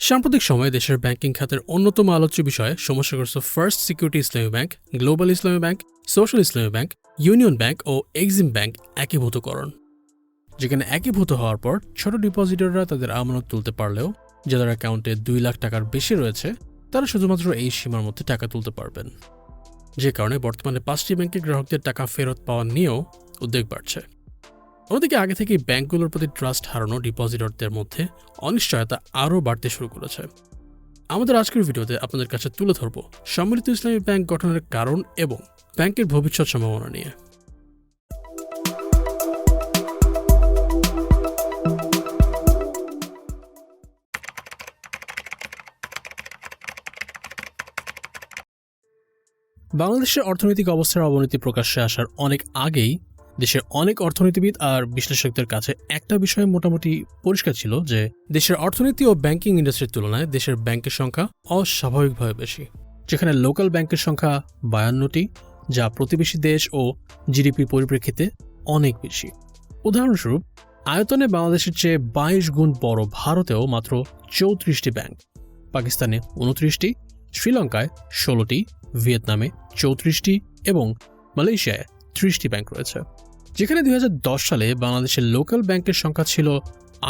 সাম্প্রতিক সময়ে দেশের ব্যাংকিং খাতের অন্যতম আলোচ্য বিষয়ে সমস্যাগ্রস্ত ফার্স্ট সিকিউরিটি ইসলামী ব্যাংক, গ্লোবাল ইসলামী ব্যাংক, সোশ্যাল ইসলামী ব্যাংক, ইউনিয়ন ব্যাংক ও এক্সিম ব্যাংক একীভূতকরণ। যেখানে একীভূত হওয়ার পর ছোট ডিপোজিটররা তাদের আমানত তুলতে পারলেও যাদের অ্যাকাউন্টে 2 লাখ টাকার বেশি রয়েছে তারা শুধুমাত্র এই সীমার মধ্যে টাকা তুলতে পারবেন। যে কারণে বর্তমানে 5টি ব্যাংকের গ্রাহকদের টাকা ফেরত পাওয়া নিয়েও উদ্বেগ বাড়ছে। অন্যদিকে আগে থেকেই ব্যাংকগুলোর প্রতি ট্রাস্ট হারানো ডিপোজিটরদের মধ্যে অনিশ্চয়তা আরও বাড়তে শুরু করেছে। আমাদের আজকের ভিডিওতে আপনাদের কাছে তুলে ধরব সম্মিলিত ইসলামী ব্যাংক গঠনের কারণ এবং ব্যাংকের ভবিষ্যৎ সম্ভাবনা নিয়ে। বাংলাদেশের অর্থনৈতিক অবস্থার অবনতি প্রকাশ্যে আসার অনেক আগেই দেশের অনেক অর্থনীতিবিদ আর বিশ্লেষকদের কাছে একটা বিষয় মোটামুটি পরিষ্কার ছিল যে দেশের অর্থনীতি ও ব্যাংকিং ইন্ডাস্ট্রির তুলনায় দেশের ব্যাংকের সংখ্যা অস্বাভাবিকভাবে বেশি। যেখানে লোকাল ব্যাংকের সংখ্যা 52টি, যা প্রতিবেশী দেশ ও জিডিপির পরিপ্রেক্ষিতে অনেক বেশি। উদাহরণস্বরূপ, আয়তনে বাংলাদেশের চেয়ে 22 গুণ বড় ভারতেও মাত্র 34টি ব্যাংক, পাকিস্তানে 29টি, শ্রীলঙ্কায় 16টি, ভিয়েতনামে 34টি এবং মালয়েশিয়ায় 30টি ব্যাংক রয়েছে। যেখানে 2010 সালে বাংলাদেশের লোকাল ব্যাংকের সংখ্যা ছিল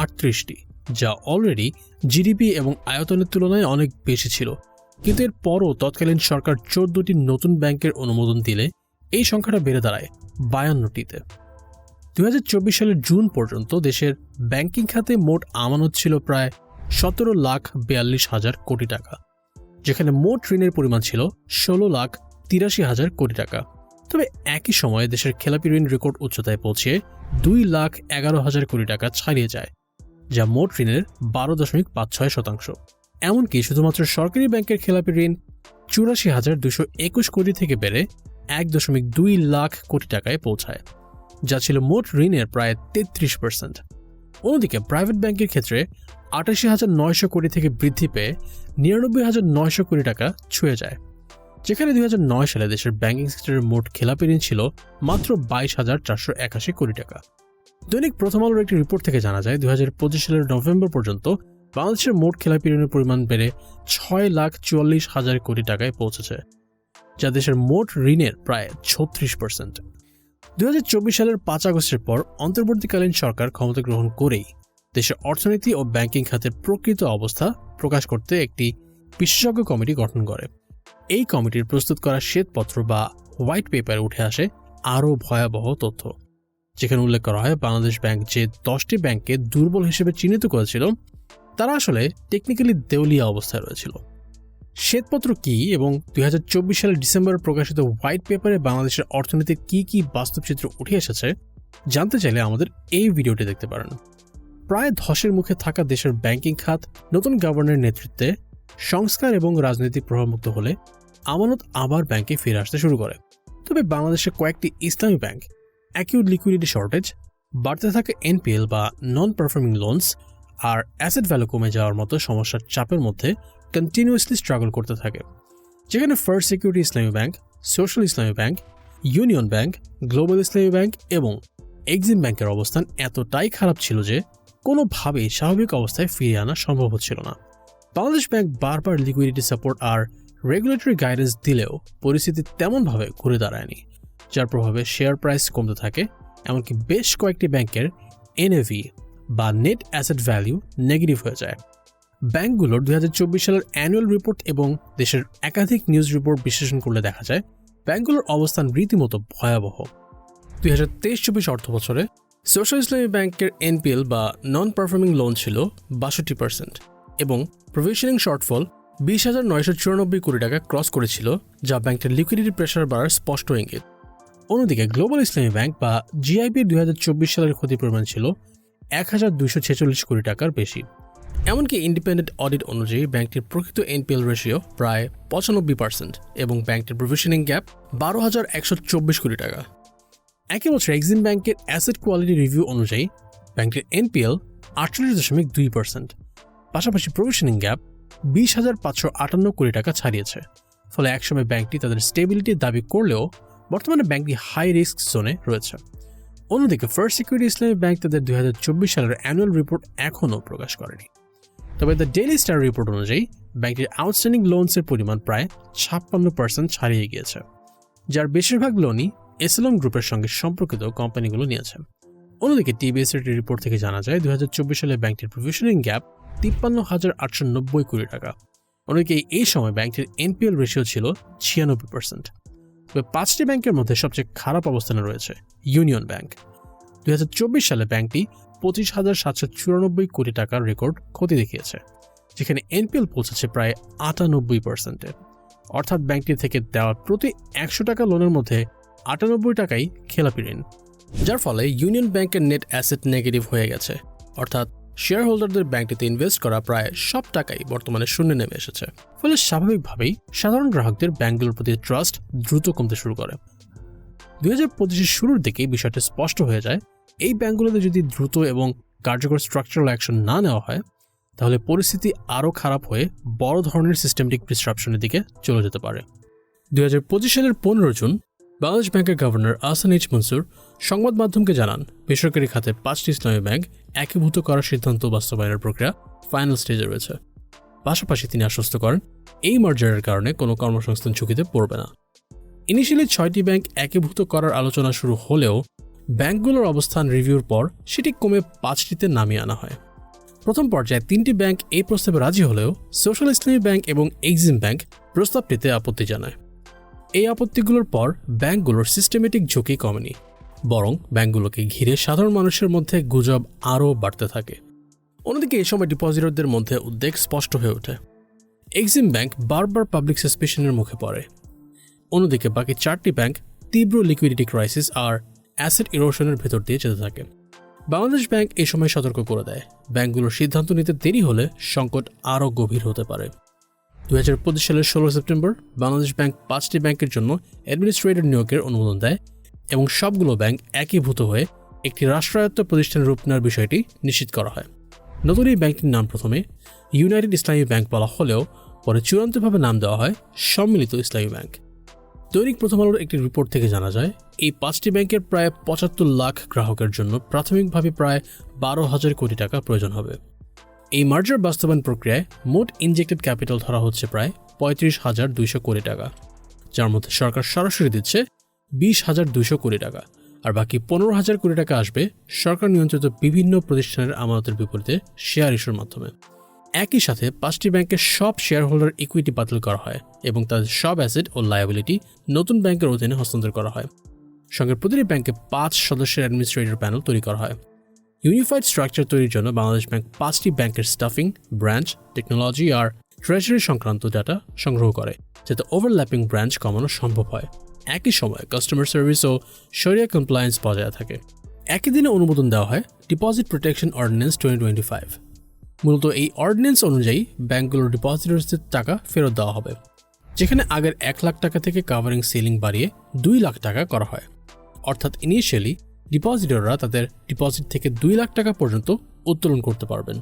38টি, যা অলরেডি জিডিপি এবং আয়তনের তুলনায় অনেক বেশি ছিল। কিন্তু এর পরও তৎকালীন সরকার 14টি নতুন ব্যাংকের অনুমোদন দিলে এই সংখ্যাটা বেড়ে দাঁড়ায় 52টিতে। 2024 সালের জুন পর্যন্ত দেশের ব্যাংকিং খাতে মোট আমানত ছিল প্রায় 17,42,000 কোটি টাকা, যেখানে মোট ঋণের পরিমাণ ছিল 16,83,000 কোটি টাকা। তবে একই সময়ে দেশের খেলাপি ঋণ রেকর্ড উচ্চতায় পৌঁছে 2,11,000 কোটি টাকা ছাড়িয়ে যায়, যা মোট ঋণের 12.56%। এমনকি শুধুমাত্র সরকারি ব্যাংকের খেলাপি ঋণ 84,221 কোটি থেকে বেড়ে 1.2 লাখ কোটি টাকায় পৌঁছায়, যা ছিল মোট ঋণের প্রায় 33%। অন্যদিকে প্রাইভেট ব্যাংকের ক্ষেত্রে 88,900 কোটি থেকে বৃদ্ধি পেয়ে 99,900 কোটি টাকা ছুঁয়ে যায়, যেখানে 2009 সালে দেশের ব্যাংকিং সেক্টরের মোট খেলাপি ঋণ ছিল মাত্র 22,481 কোটি টাকা। দৈনিক প্রথম আলোর একটি রিপোর্ট থেকে জানা যায় 2025 সালের নভেম্বর পর্যন্ত বাংলাদেশের মোট খেলাপি ঋণের পরিমাণ বেড়ে 6,44,000 কোটি টাকায় পৌঁছেছে, যা দেশের মোট ঋণের প্রায় 36%। 2024 সালের 5 আগস্টের পর অন্তর্বর্তীকালীন সরকার ক্ষমতা গ্রহণ করেই দেশের অর্থনীতি ও ব্যাংকিং খাতের প্রকৃত অবস্থা প্রকাশ করতে একটি বিশেষজ্ঞ কমিটি গঠন করে। এই কমিটির প্রস্তুত করা শ্বেতপত্র বা হোয়াইট পেপারে উঠে আসে আরও ভয়াবহ তথ্য, যেখানে উল্লেখ করা হয় বাংলাদেশ ব্যাংক যে 10টি ব্যাংককে দুর্বল হিসেবে চিহ্নিত করেছিল তারা আসলে টেকনিক্যালি দেউলিয়া অবস্থায় রয়েছিল। শ্বেতপত্র কি এবং 2024 সালের ডিসেম্বরে প্রকাশিত হোয়াইট পেপারে বাংলাদেশের অর্থনীতির কি বাস্তব চিত্র উঠে এসেছে জানতে চাইলে আমাদের এই ভিডিওটি দেখতে পারেন। প্রায় ধসের মুখে থাকা দেশের ব্যাংকিং খাত নতুন গভর্নরের নেতৃত্বে সংস্কার এবং রাজনৈতিক প্রভাবমুক্ত হলে আমানত আবার ব্যাংকে ফিরে আসতে শুরু করে। তবে বাংলাদেশের কয়েকটি ইসলামী ব্যাংক অ্যাকিউট লিকুইডিটি শর্টেজ, বাড়তে থাকা এনপিএল বা নন পারফর্মিং লোনস আর অ্যাসেট ভ্যালু কমে যাওয়ার মতো সমস্যার চাপের মধ্যে কন্টিনিউয়াসলি স্ট্রাগল করতে থাকে। যেখানে ফার্স্ট সিকিউরিটি ইসলামী ব্যাংক, সোশ্যাল ইসলামী ব্যাংক, ইউনিয়ন ব্যাংক, গ্লোবাল ইসলামী ব্যাংক এবং এক্সিম ব্যাংকের অবস্থান এতটাই খারাপ ছিল যে কোনোভাবেই স্বাভাবিক অবস্থায় ফিরিয়ে আনা সম্ভব হচ্ছিল না। বাংলাদেশ ব্যাংক বারবার লিকুইডিটি সাপোর্ট আর রেগুলেটরি গাইডেন্স দিলেও পরিস্থিতি তেমনভাবে ঘুরে দাঁড়ায়নি, যার প্রভাবে শেয়ার প্রাইস কমতে থাকে। এমনকি বেশ কয়েকটি ব্যাংকের এনএভি বা নেট অ্যাসেট ভ্যালু নেগেটিভ হয়ে যায়। ব্যাংকগুলোর 2024 সালের অ্যানুয়াল রিপোর্ট এবং দেশের একাধিক নিউজ রিপোর্ট বিশ্লেষণ করলে দেখা যায় ব্যাংকগুলোর অবস্থান রীতিমতো ভয়াবহ। 2023-24 অর্থ বছরে সোশ্যাল ইসলামী ব্যাংকের এনপিএল বা নন পারফর্মিং লোন ছিল 62% এবং প্রভিশনিং শর্টফল 20,994 কোটি টাকা ক্রস করেছিল, যা ব্যাংকের লিকুইডিটি প্রেসার বাড়ার স্পষ্ট ইঙ্গিত। অন্যদিকে গ্লোবাল ইসলামী ব্যাংক বা জিআইবির 2024 সালের ক্ষতির পরিমাণ ছিল 1,246 কোটি টাকার বেশি। এমনকি ইন্ডিপেন্ডেন্ট অডিট অনুযায়ী ব্যাংকটির প্রকৃত এনপিএল রেশিও প্রায় 95% এবং ব্যাংকটির প্রভিশনিং গ্যাপ 12,124 কোটি টাকা। একই বছর এক্সিম ব্যাংকের অ্যাসেট কোয়ালিটি রিভিউ অনুযায়ী ব্যাংকটির এনপিএল 48.2%, পাশাপাশি প্রভিশনিং গ্যাপ 20,558 কোটি টাকা ছাড়িয়েছে। ফলে একসময় ব্যাংকটি তাদের স্টেবিলিটির দাবি করলেও বর্তমানে ব্যাংকটি হাই রিস্ক জোনে রয়েছে। অন্যদিকে ফার্স্ট সিকিউরিটি ইসলামী ব্যাংক তাদের 2024 সালের অ্যানুয়াল রিপোর্ট এখনও প্রকাশ করেনি। তবে দ্য ডেইলি স্টার রিপোর্ট অনুযায়ী ব্যাংকটির আউটস্ট্যান্ডিং লোনসের পরিমাণ প্রায় 56% ছাড়িয়ে গিয়েছে, যার বেশিরভাগ লোনই এসএলএম গ্রুপের সঙ্গে সম্পর্কিত কোম্পানিগুলো নিয়েছে। অন্যদিকে টিবিএস এর রিপোর্ট থেকে জানা যায় 2024 সালে ব্যাংকটির প্রভিশনিং গ্যাপ 53,890 কোটি টাকা। অন্যদিকে এই সময় ব্যাংকটির এনপিএল রেশিও ছিল 96%। তবে 5টি ব্যাংকের মধ্যে সবচেয়ে খারাপ অবস্থানে রয়েছে ইউনিয়ন ব্যাংক। 2024 সালে ব্যাংকটি 25,794 কোটি টাকার রেকর্ড ক্ষতি দেখিয়েছে, যেখানে এনপিএল পৌঁছেছে প্রায় 98%। অর্থাৎ ব্যাংকটির থেকে দেওয়া প্রতি 100 টাকা লোনের মধ্যে 98 টাকাই খেলাপি ঋণ, যার ফলে ইউনিয়ন ব্যাংকের নেট অ্যাসেট নেগেটিভ হয়ে গেছে। অর্থাৎ শেয়ার হোল্ডারদের ব্যাংকটিতে ইনভেস্ট করা প্রায় সব টাকাই বর্তমানে শূন্যে নেমে এসেছে। ফলে স্বাভাবিকভাবেই সাধারণ গ্রাহকদের ব্যাংকগুলোর প্রতি ট্রাস্ট দ্রুত কমতে শুরু করে। 2025-এর শুরুর দিকেই বিষয়টি স্পষ্ট হয়ে যায়, এই ব্যাংকগুলোতে যদি দ্রুত এবং কার্যকর স্ট্রাকচারাল অ্যাকশন না নেওয়া হয়, তাহলে পরিস্থিতি আরও খারাপ হয়ে বড় ধরনের সিস্টেমেটিক ডিসরাপশনের দিকে চলে যেতে পারে। 2025 সালের 15 জুন বাংলাদেশ ব্যাংকের গভর্নর আহসান এইচ মনসুর সংবাদ মাধ্যমকে জানান, বেসরকারি খাতে 5টি ইসলামী ব্যাংক একীভূত করার সিদ্ধান্ত বাস্তবায়নের প্রক্রিয়া ফাইনাল স্টেজে রয়েছে। পাশাপাশি তিনি আশ্বস্ত করেন, এই মার্জারের কারণে কোনো কর্মসংস্থান ঝুঁকিতে পড়বে না। ইনিশিয়ালি 6টি ব্যাংক একীভূত করার আলোচনা শুরু হলেও ব্যাংকগুলোর অবস্থান রিভিউর পর সেটি কমে 5টিতে নামিয়ে আনা হয়। প্রথম পর্যায়ে 3টি ব্যাংক এই প্রস্তাবে রাজি হলেও সোশ্যাল ইসলামী ব্যাংক এবং এক্সিম ব্যাংক প্রস্তাবটিতে আপত্তি জানায়। এই আপত্তিগুলোর পর ব্যাংকগুলোর সিস্টেমেটিক ঝুঁকি কমেনি, বরং ব্যাংকগুলোকে ঘিরে সাধারণ মানুষের মধ্যে গুজব আরও বাড়তে থাকে। অন্যদিকে এই সময় ডিপোজিটরদের মধ্যে উদ্বেগ স্পষ্ট হয়ে ওঠে। এক্সিম ব্যাংক বারবার পাবলিক সাসপিশনের মুখে পড়ে। অন্যদিকে বাকি 4টি ব্যাংক তীব্র লিকুইডিটি ক্রাইসিস আর অ্যাসেট ইরোশনের ভেতর দিয়ে যেতে থাকে। বাংলাদেশ ব্যাংক এই সময় সতর্ক করে দেয়, ব্যাংকগুলোর সিদ্ধান্ত নিতে দেরি হলে সংকট আরও গভীর হতে পারে। 2025 সালের 16 সেপ্টেম্বর বাংলাদেশ ব্যাংক 5টি ব্যাংকের জন্য অ্যাডমিনিস্ট্রেটর নিয়োগের অনুমোদন দেয় এবং সবগুলো ব্যাংক একীভূত হয়ে একটি রাষ্ট্রায়ত্ত প্রতিষ্ঠানের রূপ নেওয়ার বিষয়টি নিশ্চিত করা হয়। নতুন এই ব্যাংকটির নাম প্রথমে ইউনাইটেড ইসলামী ব্যাংক বলা হলেও পরে চূড়ান্তভাবে নাম দেওয়া হয় সম্মিলিত ইসলামী ব্যাংক। দৈনিক প্রথম আলোর একটি রিপোর্ট থেকে জানা যায়, এই 5টি ব্যাংকের প্রায় 75 লাখ গ্রাহকের জন্য প্রাথমিকভাবে প্রায় 12,000 কোটি টাকা প্রয়োজন হবে। এই মার্জার বাস্তবায়ন প্রক্রিয়ায় মোট ইনজেক্টেড ক্যাপিটাল ধরা হচ্ছে প্রায় 35,200 কোটি টাকা, যার মধ্যে সরকার সরাসরি দিচ্ছে 20,200 কোটি টাকা, আর বাকি 15,000 কোটি টাকা আসবে সরকার নিয়ন্ত্রিত বিভিন্ন প্রতিষ্ঠানের আমানতের বিপরীতে শেয়ার ইস্যুর মাধ্যমে। একই সাথে 5টি ব্যাংকের সব শেয়ার হোল্ডার ইকুইটি বাতিল করা হয় এবং তাদের সব অ্যাসেট ও লায়াবিলিটি নতুন ব্যাংকের অধীনে হস্তান্তর করা হয়। সঙ্গে প্রতিটি ব্যাংকে 5 সদস্যের অ্যাডমিনিস্ট্রেটর প্যানেল তৈরি করা হয়। ইউনিফাইড স্ট্রাকচার তৈরির জন্য বাংলাদেশ ব্যাংক 5টি ব্যাংকের স্টাফিং, ব্রাঞ্চ, টেকনোলজি আর ট্রেজারি সংক্রান্ত ডাটা সংগ্রহ করে, যাতে ওভারল্যাপিং ব্রাঞ্চ কমানো সম্ভব হয়। একই সময় কাস্টমার সার্ভিস ও শরিয়া কমপ্লায়েন্স বজায় থাকে। একই দিনে অনুমোদন দেওয়া হয় ডিপোজিট প্রোটেকশন অর্ডিন্যান্স 2025। মূলত এই অর্ডিন্যান্স অনুযায়ী ব্যাংকগুলোর ডিপোজিটরদের টাকা ফেরত দেওয়া হবে, যেখানে আগের 1 লাখ টাকা থেকে কাভারিং সিলিং বাড়িয়ে 2 লাখ টাকা করা হয়। অর্থাৎ ইনিশিয়ালি ডিপোজিটররা তাদের ডিপোজিট থেকে 2 লাখ টাকা পর্যন্ত উত্তোলন করতে পারবেন।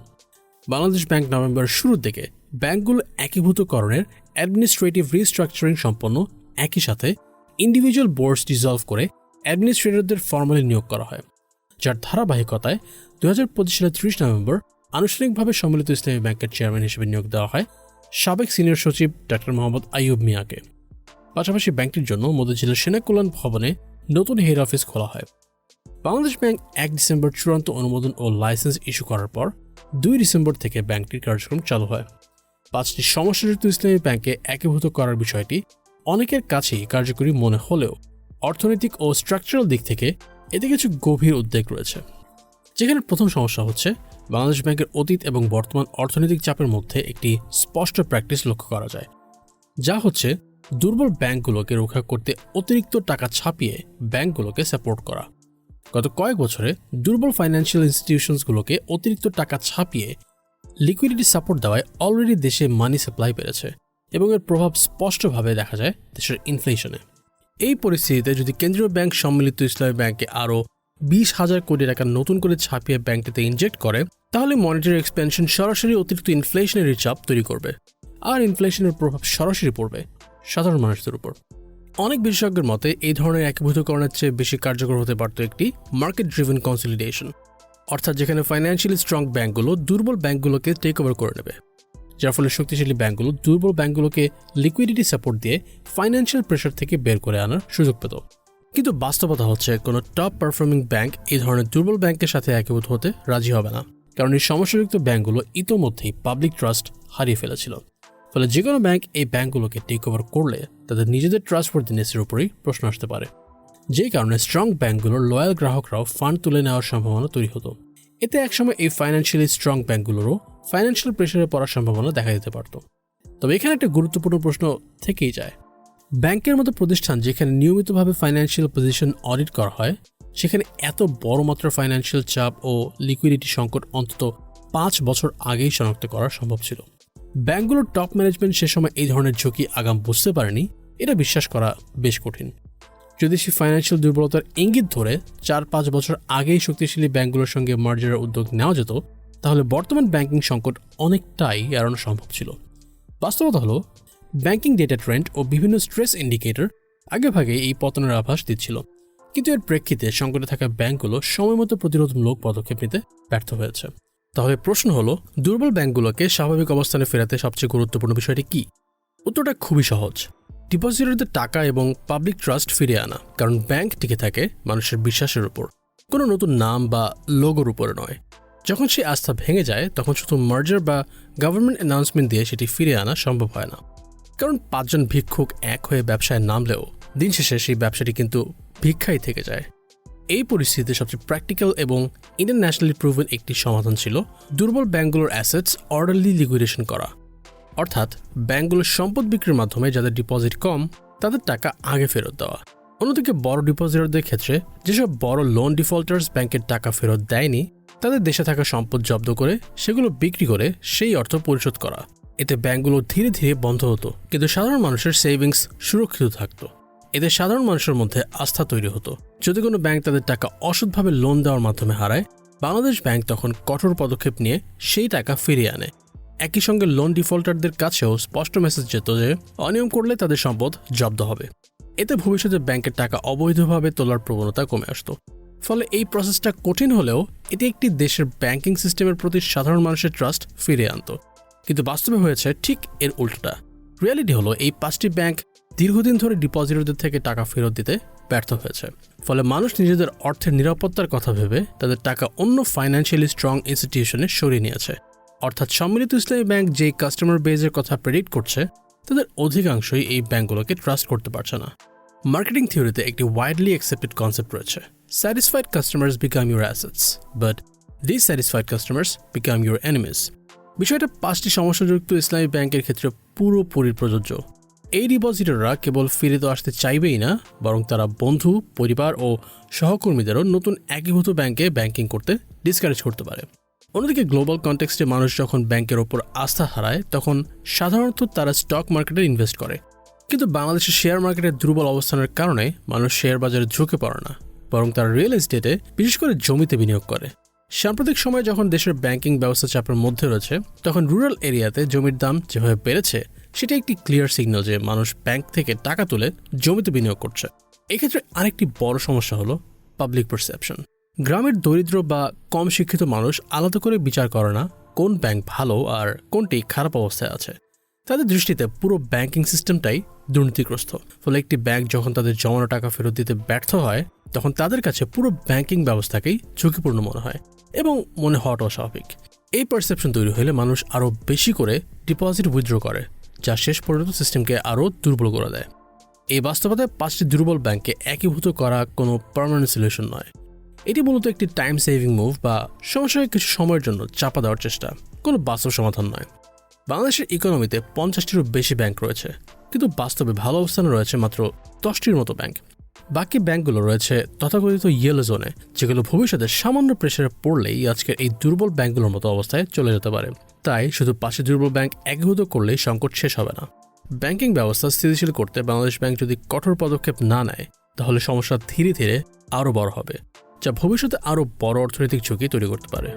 বাংলাদেশ ব্যাংক নভেম্বরের শুরুর দিকে ব্যাংকগুলো একীভূতকরণের অ্যাডমিনিস্ট্রেটিভ রিস্ট্রাকচারিং সম্পন্ন, একই সাথে ইন্ডিভিজুয়াল বোর্ডস ডিসলভ করে অ্যাডমিনিস্ট্রেটরদের ফর্মালি নিয়োগ করা হয়, যার ধারাবাহিকতায় 2025 সালের 30 নভেম্বর আনুষ্ঠানিকভাবে সম্মিলিত ইসলামী ব্যাংকের চেয়ারম্যান হিসেবে নিয়োগ দেওয়া হয় সাবেক সিনিয়র সচিব ডক্টর মোহাম্মদ আইয়ুব মিয়াকে। পাশাপাশি ব্যাংকটির জন্য মতিঝিলের সেনা কল্যাণ ভবনে নতুন হেড অফিস খোলা হয়। বাংলাদেশ ব্যাংক 1 ডিসেম্বর চূড়ান্ত অনুমোদন ও লাইসেন্স ইস্যু করার পর 2 ডিসেম্বর থেকে ব্যাংকটির কার্যক্রম চালু হয়। 5টি সমস্যাযুক্ত ইসলামী ব্যাংকে একীভূত করার বিষয়টি অনেকের কাছেই কার্যকরী মনে হলেও অর্থনৈতিক ও স্ট্রাকচারাল দিক থেকে এতে কিছু গভীর উদ্বেগ রয়েছে। যেখানে প্রথম সমস্যা হচ্ছে বাংলাদেশ ব্যাংকের অতীত এবং বর্তমান অর্থনৈতিক চাপের মধ্যে একটি স্পষ্ট প্র্যাকটিস লক্ষ্য করা যায়, যা হচ্ছে দুর্বল ব্যাংকগুলোকে রক্ষা করতে অতিরিক্ত টাকা ছাপিয়ে ব্যাংকগুলোকে সাপোর্ট করা। গত কয়েক বছরে দুর্বল ফাইন্যান্সিয়াল ইনস্টিটিউশনসগুলোকে অতিরিক্ত টাকা ছাপিয়ে লিকুইডিটি সাপোর্ট দেওয়ায় অলরেডি দেশে মানি সাপ্লাই বেড়েছে এবং এর প্রভাব স্পষ্টভাবে দেখা যায় দেশের ইনফ্লেশনে। এই পরিস্থিতিতে যদি কেন্দ্রীয় ব্যাংক সম্মিলিত ইসলামী ব্যাংকে আরও 20,000 কোটি টাকা নতুন করে ছাপিয়ে ব্যাংকটিতে ইনজেক্ট করে, তাহলে মনিটারি এক্সপেনশন সরাসরি অতিরিক্ত ইনফ্লেশনারি চাপ তৈরি করবে, আর ইনফ্লেশনের প্রভাব সরাসরি পড়বে সাধারণ মানুষদের উপর। অনেক বিশেষজ্ঞের মতে এই ধরনের একীভূতকরণের চেয়ে বেশি কার্যকর হতে পারত একটি মার্কেট ড্রিভেন কনসলিডেশন, অর্থাৎ যেখানে ফাইন্যান্সিয়ালি স্ট্রং ব্যাংকগুলো দুর্বল ব্যাংকগুলোকে টেক ওভার করে নেবে, যার ফলে শক্তিশালী ব্যাংকগুলো দুর্বল ব্যাংকগুলোকে লিকুইডিটি সাপোর্ট দিয়ে ফাইন্যান্সিয়াল প্রেশার থেকে বের করে আনার সুযোগ পেত। কিন্তু বাস্তবতা হচ্ছে কোনো টপ পারফর্মিং ব্যাংক এই ধরনের দুর্বল ব্যাংকের সাথে একীভূত হতে রাজি হবে না, কারণ এই সমস্যাযুক্ত ব্যাংকগুলো ইতোমধ্যেই পাবলিক ট্রাস্ট হারিয়ে ফেলেছিল। ফলে যে কোনো ব্যাংক এই ব্যাংকগুলোকে টেক ওভার করলে তাদের নিজেদের ট্রাস্টওয়ার্দিনেসের উপরেই প্রশ্ন আসতে পারে, যেই কারণে স্ট্রং ব্যাংকগুলোর লয়াল গ্রাহকরাও ফান্ড তুলে নেওয়ার সম্ভাবনা তৈরি হতো। এতে একসময় এই ফাইন্যান্সিয়ালি স্ট্রং ব্যাংকগুলোরও ফাইন্যান্সিয়াল প্রেশারে পড়ার সম্ভাবনা দেখা দিতে পারত। তবে এখানে একটা গুরুত্বপূর্ণ প্রশ্ন থেকেই যায়, ব্যাংকের মতো প্রতিষ্ঠান যেখানে নিয়মিতভাবে ফাইন্যান্সিয়াল পজিশন অডিট করা হয়, সেখানে এত বড় মাত্রার ফাইন্যান্সিয়াল চাপ ও লিকুইডিটি সংকট অন্তত 5 বছর আগেই শনাক্ত করা সম্ভব ছিল। ব্যাংকগুলোর টপ ম্যানেজমেন্ট সে সময় এই ধরনের ঝুঁকি আগাম বুঝতে পারেনি, এটা বিশ্বাস করা বেশ কঠিন। যদি সে ফাইন্যান্সিয়াল দুর্বলতার ইঙ্গিত ধরে 4-5 বছর আগেই শক্তিশালী ব্যাংকগুলোর সঙ্গে মার্জারের উদ্যোগ নেওয়া যেত, তাহলে বর্তমান ব্যাংকিং সংকট অনেকটাই এড়ানো সম্ভব ছিল। বাস্তবতা হলো, ব্যাংকিং ডেটা ট্রেন্ড ও বিভিন্ন স্ট্রেস ইন্ডিকেটর আগেভাগেই এই পতনের আভাস দিচ্ছিল, কিন্তু এর প্রেক্ষিতে সংকটে থাকা ব্যাংকগুলো সময়মতো প্রতিরোধমূলক পদক্ষেপ নিতে ব্যর্থ হয়েছে। তাহলে প্রশ্ন হলো, দুর্বল ব্যাংকগুলোকে স্বাভাবিক অবস্থানে ফেরাতে সবচেয়ে গুরুত্বপূর্ণ বিষয়টি কি? উত্তরটা খুবই সহজ, ডিপোজিটরদের টাকা এবং পাবলিক ট্রাস্ট ফিরিয়ে আনা। কারণ ব্যাংক টিকে থাকে মানুষের বিশ্বাসের উপর, কোনো নতুন নাম বা লোগোর উপরে নয়। যখন সেই আস্থা ভেঙে যায়, তখন শুধু মার্জার বা গভর্নমেন্ট অ্যানাউন্সমেন্ট দিয়ে সেটি ফিরিয়ে আনা সম্ভব হয় না। কারণ 5 জন ভিক্ষুক এক হয়ে ব্যবসায় নামলেও দিন শেষে সেই ব্যবসাটি কিন্তু ভিক্ষাই থেকে যায়। এই পরিস্থিতিতে সবচেয়ে প্র্যাকটিক্যাল এবং ইন্টারন্যাশনালি প্রুভেন একটি সমাধান ছিল দুর্বল ব্যাংকগুলোর অ্যাসেটস অর্ডারলি লিকুইডেশন করা, অর্থাৎ ব্যাংকগুলোর সম্পদ বিক্রির মাধ্যমে যাদের ডিপোজিট কম তাদের টাকা আগে ফেরত দেওয়া। অন্যদিকে বড় ডিপোজিটরদের ক্ষেত্রে যেসব বড় লোন ডিফল্টার্স ব্যাংকের টাকা ফেরত দেয়নি, তাদের দেশে থাকা সম্পদ জব্দ করে সেগুলো বিক্রি করে সেই অর্থ পরিশোধ করা। এতে ব্যাংকগুলো ধীরে ধীরে বন্ধ হতো, কিন্তু সাধারণ মানুষের সেভিংস সুরক্ষিত থাকতো। এতে সাধারণ মানুষের মধ্যে আস্থা তৈরি হতো। যদি কোনো ব্যাংক তাদের টাকা অসৎভাবে লোন দেওয়ার মাধ্যমে হারায়, বাংলাদেশ ব্যাংক তখন কঠোর পদক্ষেপ নিয়ে সেই টাকা ফিরিয়ে আনে। একই সঙ্গে লোন ডিফল্টারদের কাছেও স্পষ্ট মেসেজ যেত যে অনিয়ম করলে তাদের সম্পদ জব্দ হবে। এতে ভবিষ্যতে ব্যাংকের টাকা অবৈধভাবে তোলার প্রবণতা কমে আসতো। ফলে এই প্রসেসটা কঠিন হলেও এটি একটি দেশের ব্যাংকিং সিস্টেমের প্রতি সাধারণ মানুষের ট্রাস্ট ফিরিয়ে আনত। কিন্তু বাস্তবে হয়েছে ঠিক এর উল্টোটা। রিয়ালিটি হলো, এই 5টি ব্যাংক দীর্ঘদিন ধরে ডিপোজিটরদের থেকে টাকা ফেরত দিতে ব্যর্থ হয়েছে। ফলে মানুষ নিজেদের অর্থের নিরাপত্তার কথা ভেবে তাদের টাকা অন্য ফাইন্যান্সিয়ালি স্ট্রং ইনস্টিটিউশনে সরিয়ে নিয়েছে। অর্থাৎ সম্মিলিত ইসলামী ব্যাংক যেই কাস্টমার বেজের কথা প্রেডিক্ট করছে, তাদের অধিকাংশই এই ব্যাংকগুলোকে ট্রাস্ট করতে পারছে না। মার্কেটিং থিওরিতে একটি ওয়াইডলি অ্যাকসেপ্টেড কনসেপ্ট রয়েছে, satisfied customers become your assets, but dissatisfied customers become your enemies. বিষয়টা 5টি সমস্যাযুক্ত ইসলামী ব্যাংকের ক্ষেত্রে পুরোপুরি প্রযোজ্য। এই ডিপোজিটররা কেবল ফিরে তো আসতে চাইবেই না, বরং তারা বন্ধু, পরিবার ও সহকর্মীদেরও নতুন একীভূত ব্যাংকে ব্যাংকিং করতে ডিসকারেজ করতে পারে। অন্যদিকে গ্লোবাল কনটেক্সটে মানুষ যখন ব্যাংকের ওপর আস্থা হারায়, তখন সাধারণত তারা স্টক মার্কেটে ইনভেস্ট করে। কিন্তু বাংলাদেশের শেয়ার মার্কেটের দুর্বল অবস্থানের কারণে মানুষ শেয়ার বাজারে ঝুঁকে পড়ে না, বরং তারা রিয়েল এস্টেটে, বিশেষ করে জমিতে বিনিয়োগ করে। সাম্প্রতিক সময়ে যখন দেশের ব্যাংকিং ব্যবস্থা চাপের মধ্যে রয়েছে, তখন রুরাল এরিয়াতে জমির দাম যেভাবে বেড়েছে, সেটা একটি ক্লিয়ার সিগন্যাল যে মানুষ ব্যাংক থেকে টাকা তুলে জমিতে বিনিয়োগ করছে। এক্ষেত্রে আরেকটি বড় সমস্যা হলো পাবলিক পারসেপশন। গ্রামের দরিদ্র বা কম শিক্ষিত মানুষ আলাদা করে বিচার করে না কোন ব্যাংক ভালো আর কোনটি খারাপ অবস্থায় আছে। তাদের দৃষ্টিতে পুরো ব্যাংকিং সিস্টেমটাই দুর্নীতিগ্রস্ত। ফলে একটি ব্যাংক যখন তাদের জমানো টাকা ফেরত দিতে ব্যর্থ হয়, তখন তাদের কাছে পুরো ব্যাংকিং ব্যবস্থাকেই ঝুঁকিপূর্ণ মনে হয় এবং মনে হওয়াটাও স্বাভাবিক। এই পারসেপশন তৈরি হলে মানুষ আরও বেশি করে ডিপোজিট উইথড্র করে, যা শেষ পর্যন্ত সিস্টেমকে আরও দুর্বল করে দেয়। এই বাস্তবতায় 5টি দুর্বল ব্যাংককে একীভূত করা কোনো পার্মানেন্ট সলিউশন নয়। এটি মূলত একটি টাইম সেভিং মুভ বা সমস্যাকে কিছু সময়ের জন্য চাপা দেওয়ার চেষ্টা, কোনো বাস্তব সমাধান নয়। বাংলাদেশের ইকোনমিতে 50টিরও বেশি ব্যাংক রয়েছে, কিন্তু বাস্তবে ভালো অবস্থানে রয়েছে মাত্র 10টির মতো ব্যাংক। বাকি ব্যাংকগুলো রয়েছে তথাকথিত ইয়েলো জোনে, যেগুলো ভবিষ্যতে সামান্য প্রেশারে পড়লেই আজকের এই দুর্বল ব্যাংকগুলোর মতো অবস্থায় চলে যেতে পারে। তাই শুধু 5টি দুর্বল ব্যাংক একীভূত করলেই সংকট শেষ হবে না। ব্যাংকিং ব্যবস্থা স্থিতিশীল করতে বাংলাদেশ ব্যাংক যদি কঠোর পদক্ষেপ না নেয়, তাহলে সমস্যা ধীরে ধীরে আরও বড় হবে, যা ভবিষ্যতে আরও বড় অর্থনৈতিক ঝুঁকি তৈরি করতে পারে।